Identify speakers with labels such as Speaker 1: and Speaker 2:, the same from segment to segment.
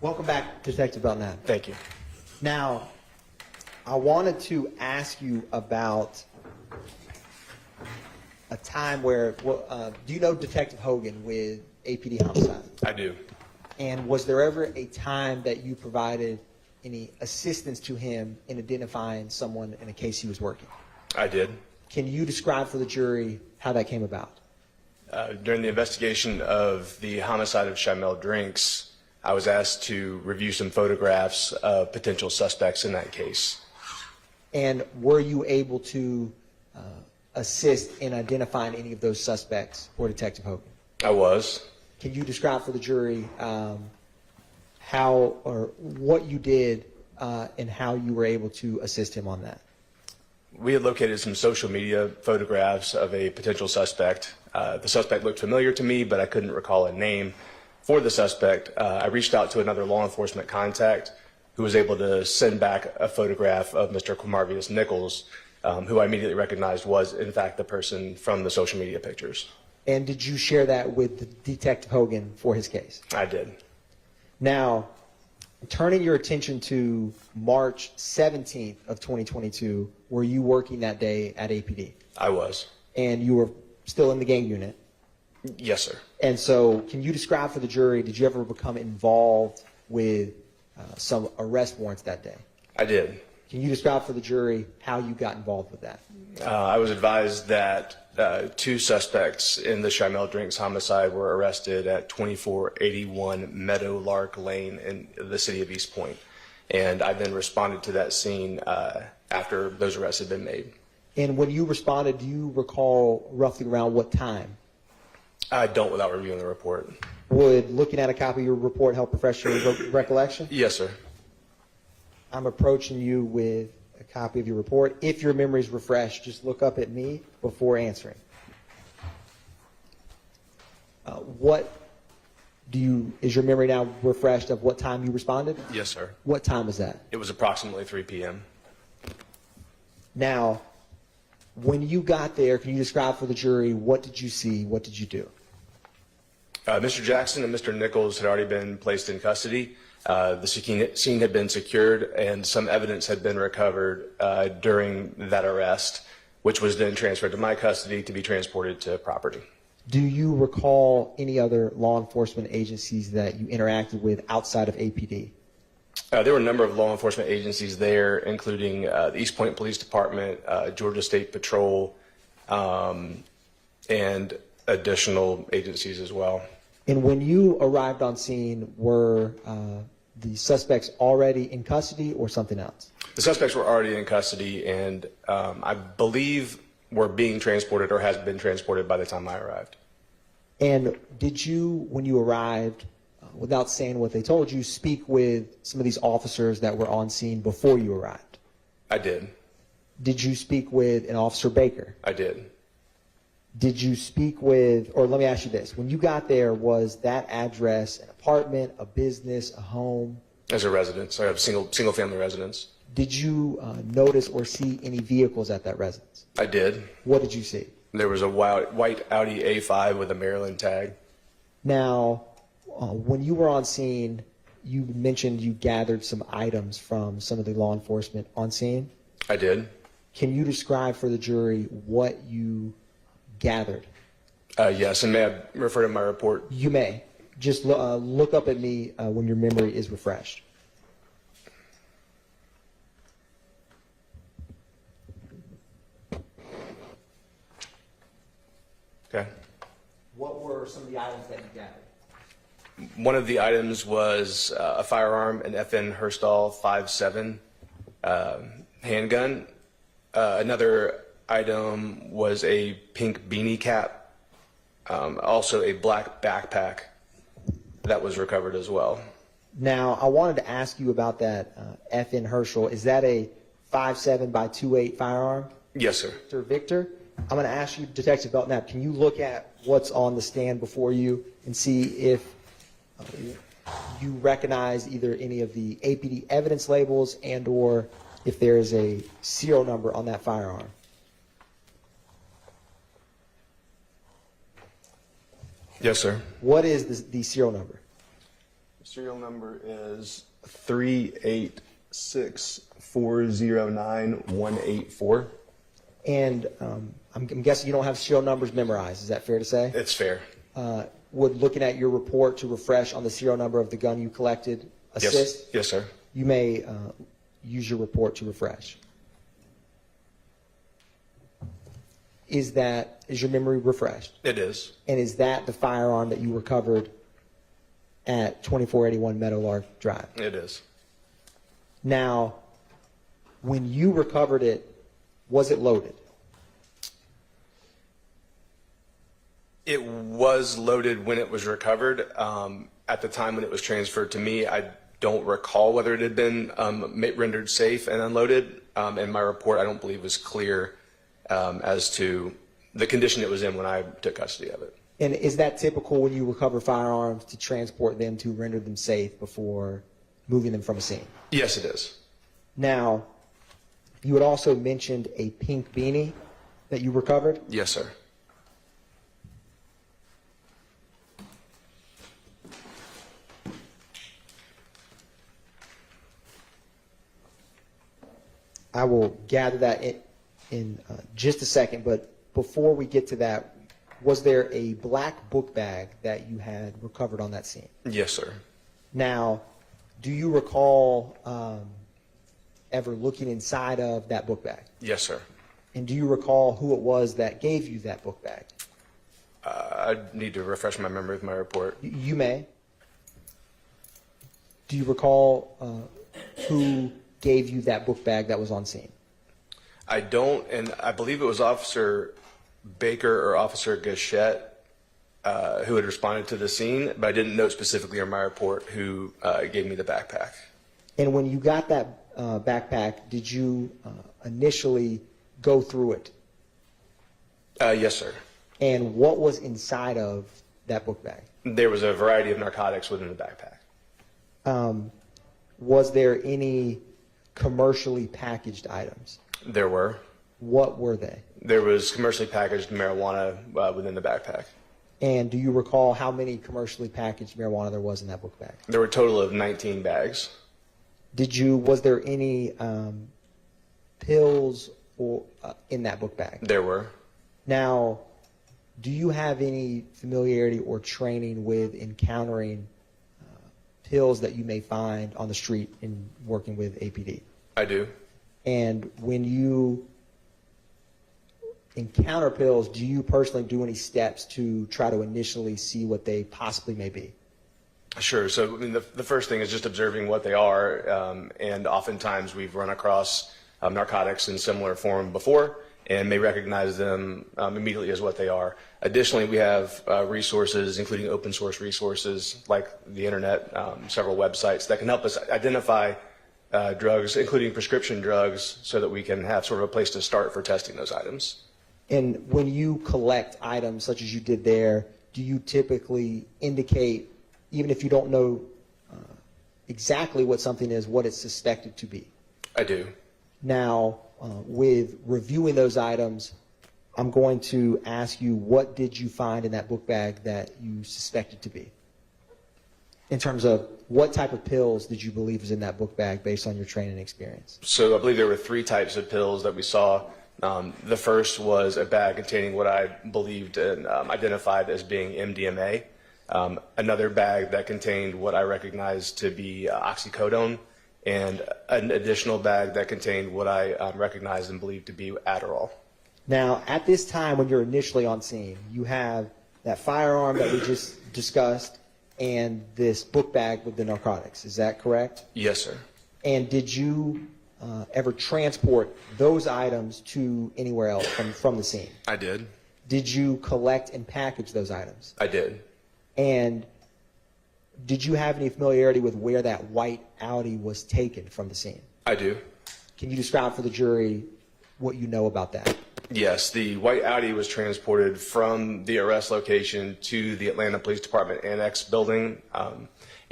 Speaker 1: Welcome back, Detective Belknap.
Speaker 2: Thank you.
Speaker 1: Now, I wanted to ask you about a time where, do you know Detective Hogan with APD Homicide?
Speaker 2: I do.
Speaker 1: And was there ever a time that you provided any assistance to him in identifying someone in a case he was working?
Speaker 2: I did.
Speaker 1: Can you describe for the jury how that came about?
Speaker 2: During the investigation of the homicide of Shymel Drinks, I was asked to review some photographs of potential suspects in that case.
Speaker 1: And were you able to assist in identifying any of those suspects for Detective Hogan?
Speaker 2: I was.
Speaker 1: Can you describe for the jury how or what you did and how you were able to assist him on that?
Speaker 2: We had located some social media photographs of a potential suspect. The suspect looked familiar to me, but I couldn't recall a name for the suspect. I reached out to another law enforcement contact who was able to send back a photograph of Mr. Quamarvius Nichols, who I immediately recognized was, in fact, the person from the social media pictures.
Speaker 1: And did you share that with Detective Hogan for his case?
Speaker 2: I did.
Speaker 1: Now, turning your attention to March 17th of 2022, were you working that day at APD?
Speaker 2: I was.
Speaker 1: And you were still in the gang unit?
Speaker 2: Yes, sir.
Speaker 1: And so can you describe for the jury, did you ever become involved with some arrest warrants that day?
Speaker 2: I did.
Speaker 1: Can you describe for the jury how you got involved with that?
Speaker 2: I was advised that two suspects in the Shymel Drinks homicide were arrested at 2481 Meadowlark Lane in the city of East Point. And I then responded to that scene after those arrests had been made.
Speaker 1: And when you responded, do you recall roughly around what time?
Speaker 2: I don't without reviewing the report.
Speaker 1: Would looking at a copy of your report help refresh your recollection?
Speaker 2: Yes, sir.
Speaker 1: I'm approaching you with a copy of your report. If your memory is refreshed, just look up at me before answering. Is your memory now refreshed of what time you responded?
Speaker 2: Yes, sir.
Speaker 1: What time was that?
Speaker 2: It was approximately 3 p.m.
Speaker 1: Now, when you got there, can you describe for the jury, what did you see? What did you do?
Speaker 2: Mr. Jackson and Mr. Nichols had already been placed in custody. The scene had been secured and some evidence had been recovered during that arrest, which was then transferred to my custody to be transported to property.
Speaker 1: Do you recall any other law enforcement agencies that you interacted with outside of APD?
Speaker 2: There were a number of law enforcement agencies there, including the East Point Police Department, Georgia State Patrol, and additional agencies as well.
Speaker 1: And when you arrived on scene, were the suspects already in custody or something else?
Speaker 2: The suspects were already in custody and I believe were being transported or has been transported by the time I arrived.
Speaker 1: And did you, when you arrived, without saying what they told you, speak with some of these officers that were on scene before you arrived?
Speaker 2: I did.
Speaker 1: Did you speak with an Officer Baker?
Speaker 2: I did.
Speaker 1: Did you speak with, or let me ask you this, when you got there, was that address an apartment, a business, a home?
Speaker 2: As a residence, I have single family residence.
Speaker 1: Did you notice or see any vehicles at that residence?
Speaker 2: I did.
Speaker 1: What did you see?
Speaker 2: There was a white Audi A5 with a Maryland tag.
Speaker 1: Now, when you were on scene, you mentioned you gathered some items from some of the law enforcement on scene.
Speaker 2: I did.
Speaker 1: Can you describe for the jury what you gathered?
Speaker 2: Yes, and may I refer to my report?
Speaker 1: You may. Just look up at me when your memory is refreshed.
Speaker 2: Okay.
Speaker 1: What were some of the items that you gathered?
Speaker 2: One of the items was a firearm, an FN Herstal 5.7 handgun. Another item was a pink beanie cap, also a black backpack that was recovered as well.
Speaker 1: Now, I wanted to ask you about that FN Herschel. Is that a 5.7 by 2.8 firearm?
Speaker 2: Yes, sir.
Speaker 1: Mr. Victor, I'm going to ask you, Detective Belknap, can you look at what's on the stand before you and see if you recognize either any of the APD evidence labels and or if there is a serial number on that firearm?
Speaker 2: Yes, sir.
Speaker 1: What is the serial number?
Speaker 2: Serial number is 386409184.
Speaker 1: And I'm guessing you don't have serial numbers memorized. Is that fair to say?
Speaker 2: It's fair.
Speaker 1: Would looking at your report to refresh on the serial number of the gun you collected assist?
Speaker 2: Yes, sir.
Speaker 1: You may use your report to refresh. Is your memory refreshed?
Speaker 2: It is.
Speaker 1: And is that the firearm that you recovered at 2481 Meadowlark Drive?
Speaker 2: It is.
Speaker 1: Now, when you recovered it, was it loaded?
Speaker 2: It was loaded when it was recovered. At the time when it was transferred to me, I don't recall whether it had been rendered safe and unloaded. And my report, I don't believe, was clear as to the condition it was in when I took custody of it.
Speaker 1: And is that typical when you recover firearms to transport them to render them safe before moving them from a scene?
Speaker 2: Yes, it is.
Speaker 1: Now, you had also mentioned a pink beanie that you recovered.
Speaker 2: Yes, sir.
Speaker 1: I will gather that in just a second, but before we get to that, was there a black book bag that you had recovered on that scene?
Speaker 2: Yes, sir.
Speaker 1: Now, do you recall ever looking inside of that book bag?
Speaker 2: Yes, sir.
Speaker 1: And do you recall who it was that gave you that book bag?
Speaker 2: I need to refresh my memory with my report.
Speaker 1: You may. Do you recall who gave you that book bag that was on scene?
Speaker 2: I don't, and I believe it was Officer Baker or Officer Gachette who had responded to the scene, but I didn't note specifically in my report who gave me the backpack.
Speaker 1: And when you got that backpack, did you initially go through it?
Speaker 2: Yes, sir.
Speaker 1: And what was inside of that book bag?
Speaker 2: There was a variety of narcotics within the backpack.
Speaker 1: Was there any commercially packaged items?
Speaker 2: There were.
Speaker 1: What were they?
Speaker 2: There was commercially packaged marijuana within the backpack.
Speaker 1: And do you recall how many commercially packaged marijuana there was in that book bag?
Speaker 2: There were a total of 19 bags.
Speaker 1: Was there any pills in that book bag?
Speaker 2: There were.
Speaker 1: Now, do you have any familiarity or training with encountering pills that you may find on the street in working with APD?
Speaker 2: I do.
Speaker 1: And when you encounter pills, do you personally do any steps to try to initially see what they possibly may be?
Speaker 2: Sure. So I mean, the first thing is just observing what they are, and oftentimes we've run across narcotics in similar form before and may recognize them immediately as what they are. Additionally, we have resources, including open source resources like the internet, several websites that can help us identify drugs, including prescription drugs, so that we can have sort of a place to start for testing those items.
Speaker 1: And when you collect items such as you did there, do you typically indicate, even if you don't know exactly what something is, what it's suspected to be?
Speaker 2: I do.
Speaker 1: Now, with reviewing those items, I'm going to ask you, what did you find in that book bag that you suspected to be? In terms of what type of pills did you believe was in that book bag based on your training experience?
Speaker 2: So I believe there were 3 types of pills that we saw. The first was a bag containing what I believed and identified as being MDMA. Another bag that contained what I recognized to be oxycodone, and an additional bag that contained what I recognized and believed to be Adderall.
Speaker 1: Now, at this time when you're initially on scene, you have that firearm that we just discussed and this book bag with the narcotics. Is that correct?
Speaker 2: Yes, sir.
Speaker 1: And did you ever transport those items to anywhere else from the scene?
Speaker 2: I did.
Speaker 1: Did you collect and package those items?
Speaker 2: I did.
Speaker 1: And did you have any familiarity with where that white Audi was taken from the scene?
Speaker 2: I do.
Speaker 1: Can you describe for the jury what you know about that?
Speaker 2: Yes, the white Audi was transported from the arrest location to the Atlanta Police Department Annex building,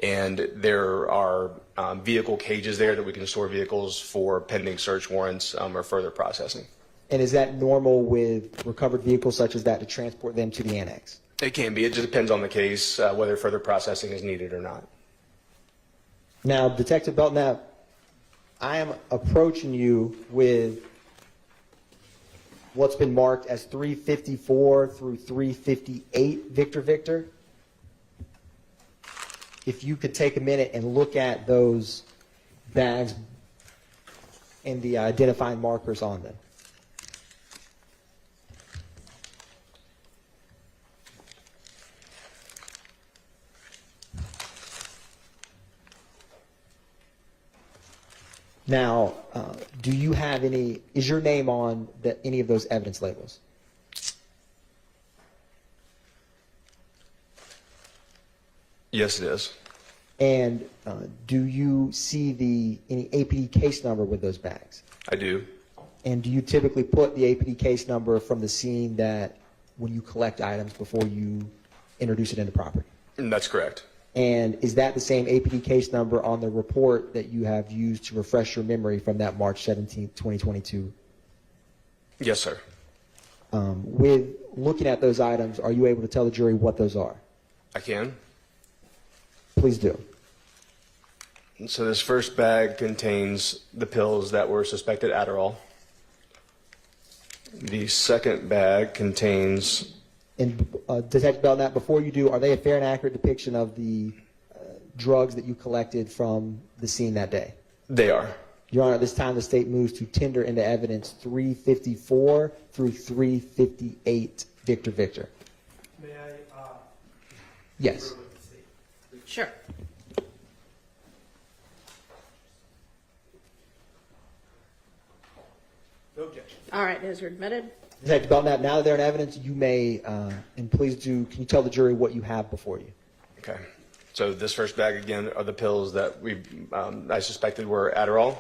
Speaker 2: and there are vehicle cages there that we can store vehicles for pending search warrants or further processing.
Speaker 1: And is that normal with recovered vehicles such as that to transport them to the annex?
Speaker 2: It can be. It just depends on the case, whether further processing is needed or not.
Speaker 1: Now, Detective Belknap, I am approaching you with what's been marked as 354 through 358 Victor Victor. If you could take a minute and look at those bags and the identifying markers on them. Now, do you have is your name on any of those evidence labels?
Speaker 2: Yes, it is.
Speaker 1: And do you see any APD case number with those bags?
Speaker 2: I do.
Speaker 1: And do you typically put the APD case number from the scene when you collect items before you introduce it into property?
Speaker 2: That's correct.
Speaker 1: And is that the same APD case number on the report that you have used to refresh your memory from that March 17, 2022?
Speaker 2: Yes, sir.
Speaker 1: With looking at those items, are you able to tell the jury what those are?
Speaker 2: I can.
Speaker 1: Please do.
Speaker 2: So this first bag contains the pills that were suspected Adderall. The second bag contains...
Speaker 1: And Detective Belknap, before you do, are they a fair and accurate depiction of the drugs that you collected from the scene that day?
Speaker 2: They are.
Speaker 1: Your Honor, at this time the state moves to tender into evidence 354 through 358 Victor Victor.
Speaker 3: May I?
Speaker 1: Yes.
Speaker 4: Sure.
Speaker 3: No objection.
Speaker 4: All right, those are admitted.
Speaker 1: Detective Belknap, now that they're in evidence, you may, and please do, can you tell the jury what you have before you?
Speaker 2: Okay. So this first bag, again, are the pills that I suspected were Adderall.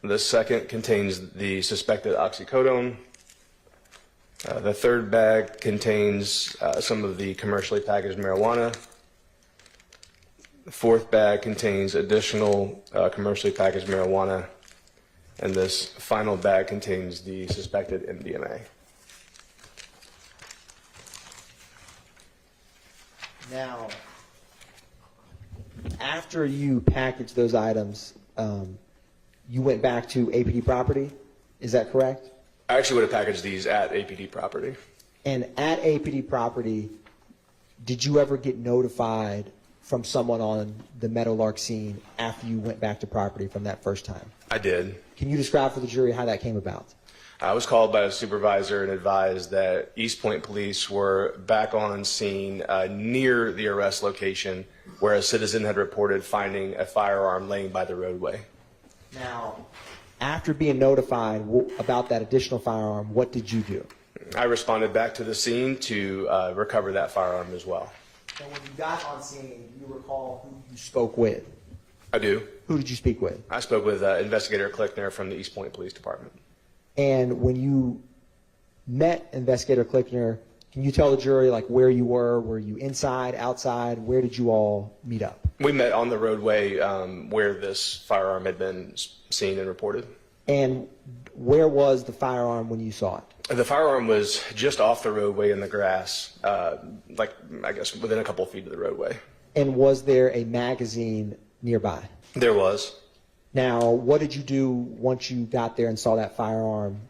Speaker 2: The second contains the suspected oxycodone. The third bag contains some of the commercially packaged marijuana. The fourth bag contains additional commercially packaged marijuana. And this final bag contains the suspected MDMA.
Speaker 1: Now, after you packaged those items, you went back to APD property, is that correct?
Speaker 2: I actually would have packaged these at APD property.
Speaker 1: And at APD property, did you ever get notified from someone on the Meadowlark scene after you went back to property from that first time?
Speaker 2: I did.
Speaker 1: Can you describe for the jury how that came about?
Speaker 2: I was called by a supervisor and advised that East Point police were back on scene near the arrest location where a citizen had reported finding a firearm laying by the roadway.
Speaker 1: Now, after being notified about that additional firearm, what did you do?
Speaker 2: I responded back to the scene to recover that firearm as well.
Speaker 1: And when you got on scene, do you recall who you spoke with?
Speaker 2: I do.
Speaker 1: Who did you speak with?
Speaker 2: I spoke with Investigator Klickner from the East Point Police Department.
Speaker 1: And when you met Investigator Klickner, can you tell the jury like where you were? Were you inside, outside? Where did you all meet up?
Speaker 2: We met on the roadway where this firearm had been seen and reported.
Speaker 1: And where was the firearm when you saw it?
Speaker 2: The firearm was just off the roadway in the grass, like I guess within a couple of feet of the roadway.
Speaker 1: And was there a magazine nearby?
Speaker 2: There was.
Speaker 1: Now, what did you do once you got there and saw that firearm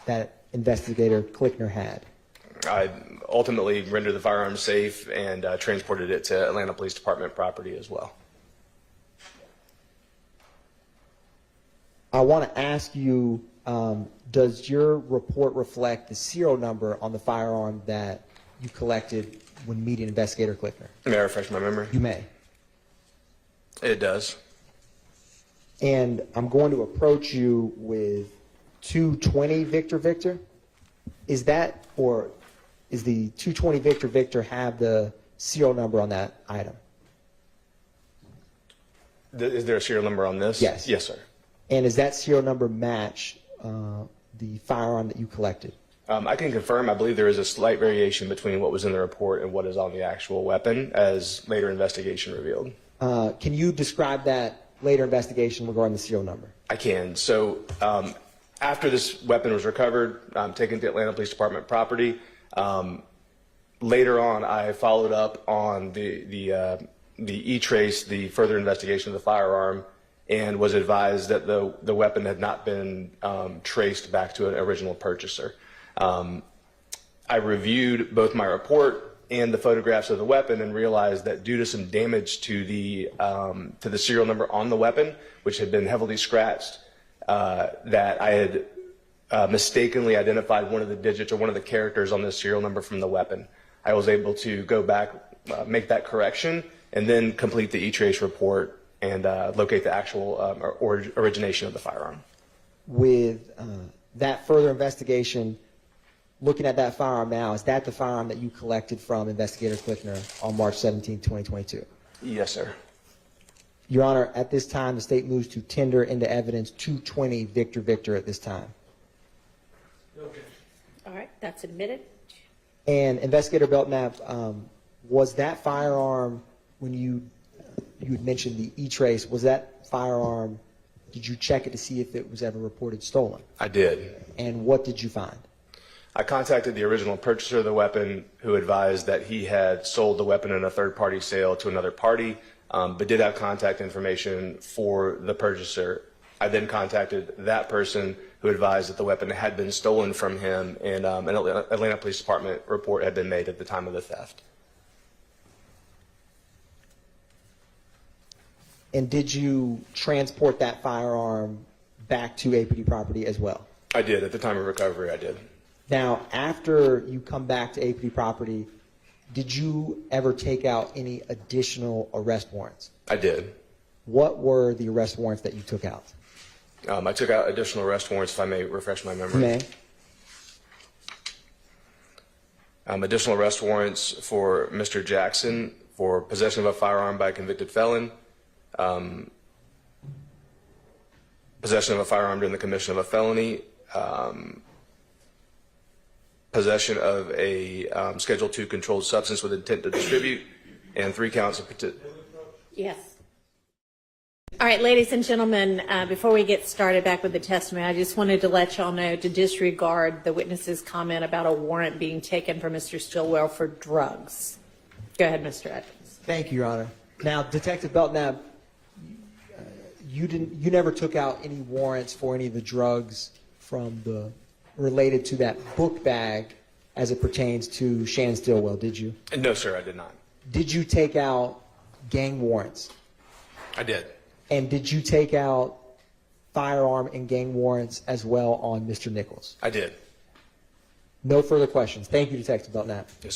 Speaker 1: that Investigator Klickner had?
Speaker 2: I ultimately rendered the firearm safe and transported it to Atlanta Police Department property as well.
Speaker 1: I want to ask you, does your report reflect the serial number on the firearm that you collected when meeting Investigator Klickner?
Speaker 2: May I refresh my memory?
Speaker 1: You may.
Speaker 2: It does.
Speaker 1: And I'm going to approach you with 220 Victor Victor. Is that, or is the 220 Victor Victor have the serial number on that item?
Speaker 2: Is there a serial number on this?
Speaker 1: Yes.
Speaker 2: Yes, sir.
Speaker 1: And does that serial number match the firearm that you collected?
Speaker 2: I can confirm, I believe there is a slight variation between what was in the report and what is on the actual weapon, as later investigation revealed.
Speaker 1: Can you describe that later investigation regarding the serial number?
Speaker 2: I can. So after this weapon was recovered, taken to Atlanta Police Department property, later on I followed up on the the E-Trace, the further investigation of the firearm, and was advised that the weapon had not been traced back to an original purchaser. I reviewed both my report and the photographs of the weapon and realized that due to some damage to the serial number on the weapon, which had been heavily scratched, that I had mistakenly identified one of the digits or one of the characters on this serial number from the weapon. I was able to go back, make that correction, and then complete the E-Trace report and locate the actual origination of the firearm.
Speaker 1: With that further investigation, looking at that firearm now, is that the firearm that you collected from Investigator Cliffner on March 17, 2022?
Speaker 2: Yes, sir.
Speaker 1: Your Honor, at this time, the state moves to tender into evidence 220 Victor Victor at this time.
Speaker 3: No objection.
Speaker 4: All right, that's admitted.
Speaker 1: And Investigator Belknap, was that firearm, when you had mentioned the E-Trace, was that firearm, did you check it to see if it was ever reported stolen?
Speaker 2: I did.
Speaker 1: And what did you find?
Speaker 2: I contacted the original purchaser of the weapon, who advised that he had sold the weapon in a third-party sale to another party, but did have contact information for the purchaser. I then contacted that person, who advised that the weapon had been stolen from him, and an Atlanta Police Department report had been made at the time of the theft.
Speaker 1: And did you transport that firearm back to APD property as well?
Speaker 2: I did. At the time of recovery, I did.
Speaker 1: Now, after you come back to APD property, did you ever take out any additional arrest warrants?
Speaker 2: I did.
Speaker 1: What were the arrest warrants that you took out?
Speaker 2: I took out additional arrest warrants, if I may refresh my memory.
Speaker 1: May.
Speaker 2: Additional arrest warrants for Mr. Jackson for possession of a firearm by a convicted felon, possession of a firearm during the commission of a felony, possession of a Schedule II controlled substance with intent to distribute, and 3 counts of
Speaker 4: Yes. All right, ladies and gentlemen, before we get started back with the testimony, I just wanted to let y'all know to disregard the witness's comment about a warrant being taken for Mr. Stillwell for drugs. Go ahead, Mr. Edmonds.
Speaker 1: Thank you, Your Honor. Now, Detective Belknap, you never took out any warrants for any of the drugs related to that book bag as it pertains to Shannon Stillwell, did you?
Speaker 2: No, sir, I did not.
Speaker 1: Did you take out gang warrants?
Speaker 2: I did.
Speaker 1: And did you take out firearm and gang warrants as well on Mr. Nichols?
Speaker 2: I did.
Speaker 1: No further questions. Thank you, Detective Belknap.
Speaker 2: Yes, sir.